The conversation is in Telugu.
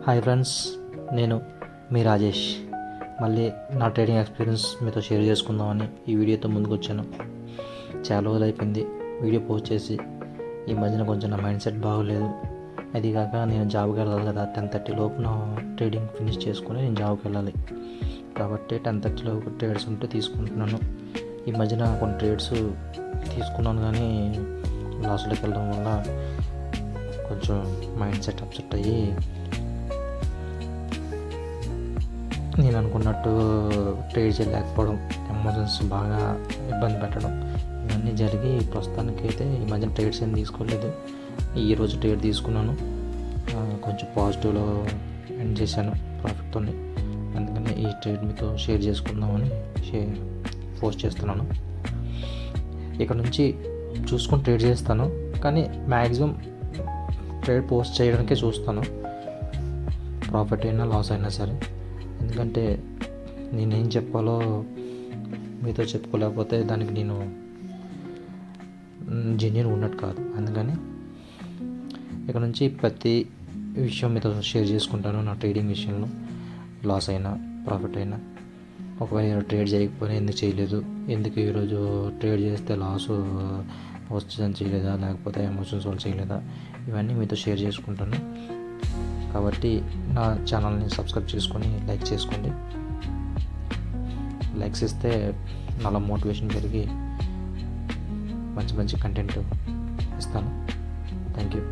హాయ్ ఫ్రెండ్స్, నేను మీ రాజేష్. మళ్ళీ నా ట్రేడింగ్ ఎక్స్పీరియన్స్ మీతో షేర్ చేసుకుందామని ఈ వీడియోతో ముందుకు వచ్చాను. చాలా రోజులు అయిపోయింది వీడియో పోస్ట్ చేసి. ఈ మధ్యన కొంచెం నా మైండ్ సెట్ బాగోలేదు. అది కాక నేను జాబ్కి వెళ్ళాలి కదా, 10:30 లోపున ట్రేడింగ్ ఫినిష్ చేసుకొని నేను జాబ్కి వెళ్ళాలి. కాబట్టి 10:30 లోపు ట్రేడ్స్ ఉంటే తీసుకుంటున్నాను. ఈ మధ్యన కొన్ని ట్రేడ్స్ తీసుకున్నాను కానీ లాస్లోకి వెళ్ళడం వల్ల కొంచెం మైండ్ సెట్ అప్సెట్ అయ్యి నేను అనుకున్నట్టు ట్రేడ్ చేయలేకపోవడం, ఎమోషన్స్ బాగా ఇబ్బంది పెట్టడం, ఇవన్నీ జరిగి ప్రస్తుతానికి అయితే ఈ మధ్య ట్రేడ్స్ ఏం తీసుకోలేదు. ఈరోజు ట్రేడ్ తీసుకున్నాను, కొంచెం పాజిటివ్లో ఎండ్ చేశాను ప్రాఫిట్తో. అందుకని ఈ ట్రేడ్ మీతో షేర్ చేసుకుందామని పోస్ట్ చేస్తున్నాను. ఇక్కడ నుంచి చూసుకొని ట్రేడ్ చేస్తాను, కానీ మ్యాక్సిమం ట్రేడ్ పోస్ట్ చేయడానికే చూస్తాను, ప్రాఫిట్ అయినా లాస్ అయినా సరే. ఎందుకంటే నేనేం చెప్పాలో మీతో చెప్పుకోలేకపోతే దానికి నేను జెన్యూన్ ఉన్నట్టు కాదు. అందుకని ఇక్కడ నుంచి ప్రతి విషయం మీతో షేర్ చేసుకుంటాను. నా ట్రేడింగ్ విషయంలో లాస్ అయినా ప్రాఫిట్ అయినా, ఒకవేళ ట్రేడ్ చేయకపోయినా ఎందుకు చేయలేదు, ఎందుకు ఈరోజు ట్రేడ్ చేస్తే లాస్ వస్తుందని చేయలేదా, లేకపోతే ఎమోషన్స్ వల్ల చేయలేదా, ఇవన్నీ మీతో షేర్ చేసుకుంటాను. కాబట్టి నా ఛానల్ని సబ్స్క్రైబ్ చేసుకొని లైక్ చేసుకోండి. లైక్స్ ఇస్తే నాలో మోటివేషన్ పెరిగి మంచి మంచి కంటెంట్ ఇస్తాను. Thank you.